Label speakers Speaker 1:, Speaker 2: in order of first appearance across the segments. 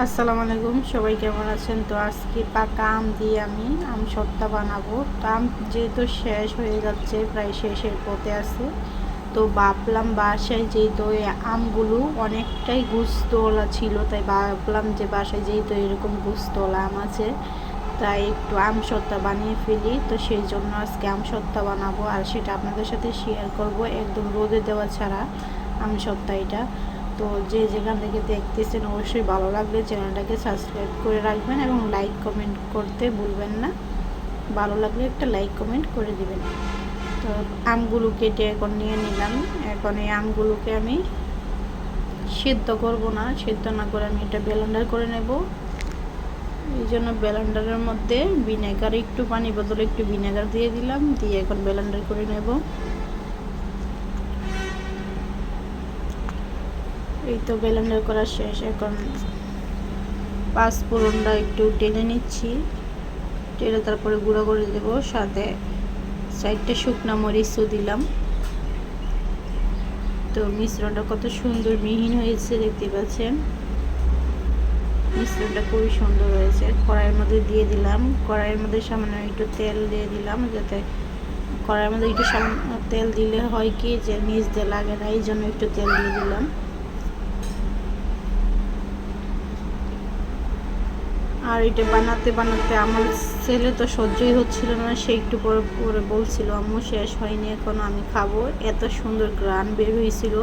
Speaker 1: আসসালামু আলাইকুম, সবাই কেমন আছেন? তো আজকে পাকা আম দিয়ে আমি আম সত্তা বানাবো। তো আম যেহেতু শেষ হয়ে যাচ্ছে, প্রায় শেষের পথে আছে, তো ভাবলাম বাসায় যেহেতু ওই আমগুলো অনেকটাই গুস্তওয়ালা ছিল, তাই ভাবলাম যে বাসায় যেহেতু এরকম গুস্তওয়ালা আম আছে, তাই একটু আম সত্তা বানিয়ে ফেলি। তো সেই জন্য আজকে আম সত্তা বানাবো, আর সেটা আপনাদের সাথে শেয়ার করব, একদম রোদে দেওয়া ছাড়া আম সত্তা এটা। তো যে যেখান থেকে দেখতেছেন অবশ্যই ভালো লাগলে চ্যানেলটাকে সাবস্ক্রাইব করে রাখবেন এবং লাইক কমেন্ট করতে ভুলবেন না। ভালো লাগলে একটা লাইক কমেন্ট করে দিবেন। তো আমগুলো কেটে এখন নিয়ে নিলাম। এখন এই আমগুলোকে আমি সিদ্ধ করব না, সিদ্ধ না করে আমি এটা ব্লেন্ডার করে নেব। এই জন্য ব্লেন্ডারের মধ্যে ভিনেগার, একটু পানি বদলে একটু ভিনেগার দিয়ে দিলাম, দিয়ে এখন ব্লেন্ডার করে নেব। এই তো ব্লেন্ডার করা শেষ। এখন পাঁচফোড়নটা একটু টেনে নিচ্ছি, টেনে তারপরে গুঁড়ো করে দেবো। সাথে 4টে শুকনো মরিচও দিলাম। তো মিশ্রণটা কত সুন্দর মিহিন হয়েছে দেখতে পাচ্ছেন। মিশ্রণটা খুবই সুন্দর হয়েছে। কড়াইয়ের মধ্যে দিয়ে দিলাম, কড়াইয়ের মধ্যে সামান্য একটু তেল দিয়ে দিলাম, যাতে কড়াইয়ের মধ্যে একটু সামান্য তেল দিলে হয় কি যে নিচ দিয়ে লাগে না, এই জন্য একটু তেল দিয়ে দিলাম। আর এটা বানাতে বানাতে আমার ছেলে তো সহ্যই হচ্ছিল না, সে একটু পরে পরে বলছিল আম্মু শেষ হয়নি এখনো, আমি খাবো। এত সুন্দর গ্রান বের হয়েছিল।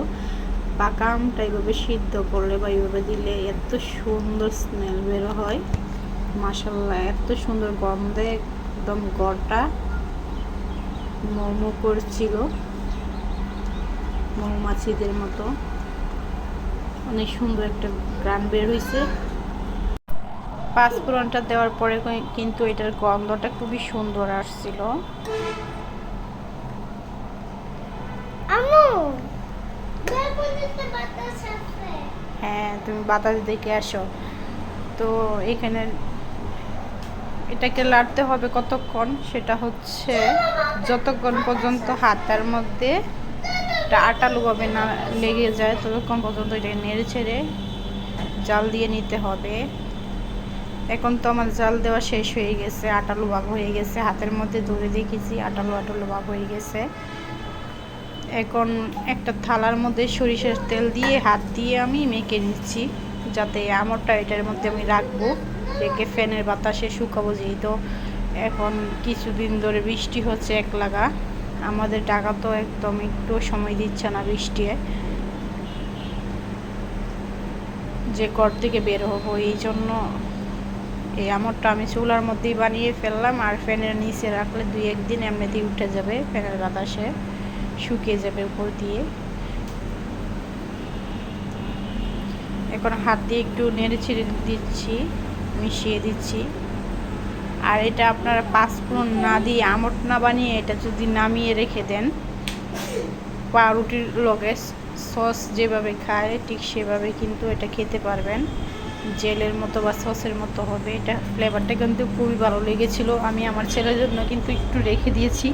Speaker 1: পাকা আমটা এইভাবে সিদ্ধ করলে বা এইভাবে দিলে এত সুন্দর স্মেল বের হয়, মাশাল্লাহ। এত সুন্দর গন্ধে একদম গড়টা মোমো করছিল, মৌমাছিদের মতো। অনেক সুন্দর একটা গ্রান বের হয়েছে। পাঁচফোড়নটা দেওয়ার পরে কিন্তু এটার গন্ধটা খুবই সুন্দর আসছিল। হ্যাঁ, তুমি বাতাস দেখে আসো। তো এখানে এটাকে লাড়তে হবে কতক্ষণ, সেটা হচ্ছে যতক্ষণ পর্যন্ত হাতের মধ্যে আটালোভাবে না লেগে যায়, ততক্ষণ পর্যন্ত এটাকে নেড়ে ছেড়ে জাল দিয়ে নিতে হবে। এখন তো আমার জাল দেওয়া শেষ হয়ে গেছে, আটালো ভাব হয়ে গেছে, হাতের মধ্যে ধরে দেখেছি আটালো আটালো ভাব হয়ে গেছে। এখন একটা থালার মধ্যে সরিষার তেল দিয়ে হাত দিয়ে আমি মেখে নিচ্ছি, যাতে আমড়টা এটার মধ্যে আমি রাখবো, রেখে ফ্যানের বাতাসে শুকাবো। যেহেতু এখন কিছুদিন ধরে বৃষ্টি হচ্ছে এক লাগা, আমাদের ঢাকা তো একদম একটু সময় দিচ্ছে না বৃষ্টি, যে ঘর থেকে বের হবো। এই জন্য এই আমড়টা আমি চুলার মধ্যেই বানিয়ে ফেললাম, আর ফ্যানের নিচে রাখলে 2-1 দিন এমনিতেই উঠে যাবে, ফ্যানের বাতাসে শুকিয়ে যাবে উপর দিয়ে। এখন হাত দিয়ে একটু নেড়ে ছেড়ে দিচ্ছি, মিশিয়ে দিচ্ছি। আর এটা আপনারা পাঁচফোড়ন না দিয়ে আমট না বানিয়ে এটা যদি নামিয়ে রেখে দেন, পাউরুটির লগে সস যেভাবে খায় ঠিক সেভাবে কিন্তু এটা খেতে পারবেন, জেলের মতো বা সসের মতো হবে। এটা ফ্লেভারটা কিন্তু খুবই ভালো লেগেছিল। আমি আমার ছেলের জন্য কিন্তু একটু রেখে দিয়েছি,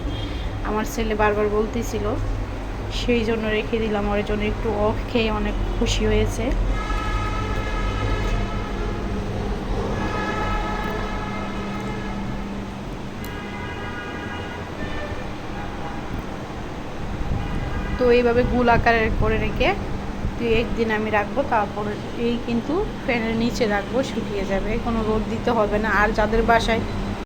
Speaker 1: আমার ছেলে বারবার বলতেছিল, সেই জন্য রেখে দিলাম। ওর জন্য একটু অফ খেয়ে অনেক খুশি হয়েছে। তো এইভাবে গুল আকারের করে রেখে 2-1 দিন আমি রাখবো, তারপর এই কিন্তু ফ্যানের নিচে রাখবো, শুকিয়ে যাবে, কোনো রোদ দিতে হবে না। আর যাদের বাসায়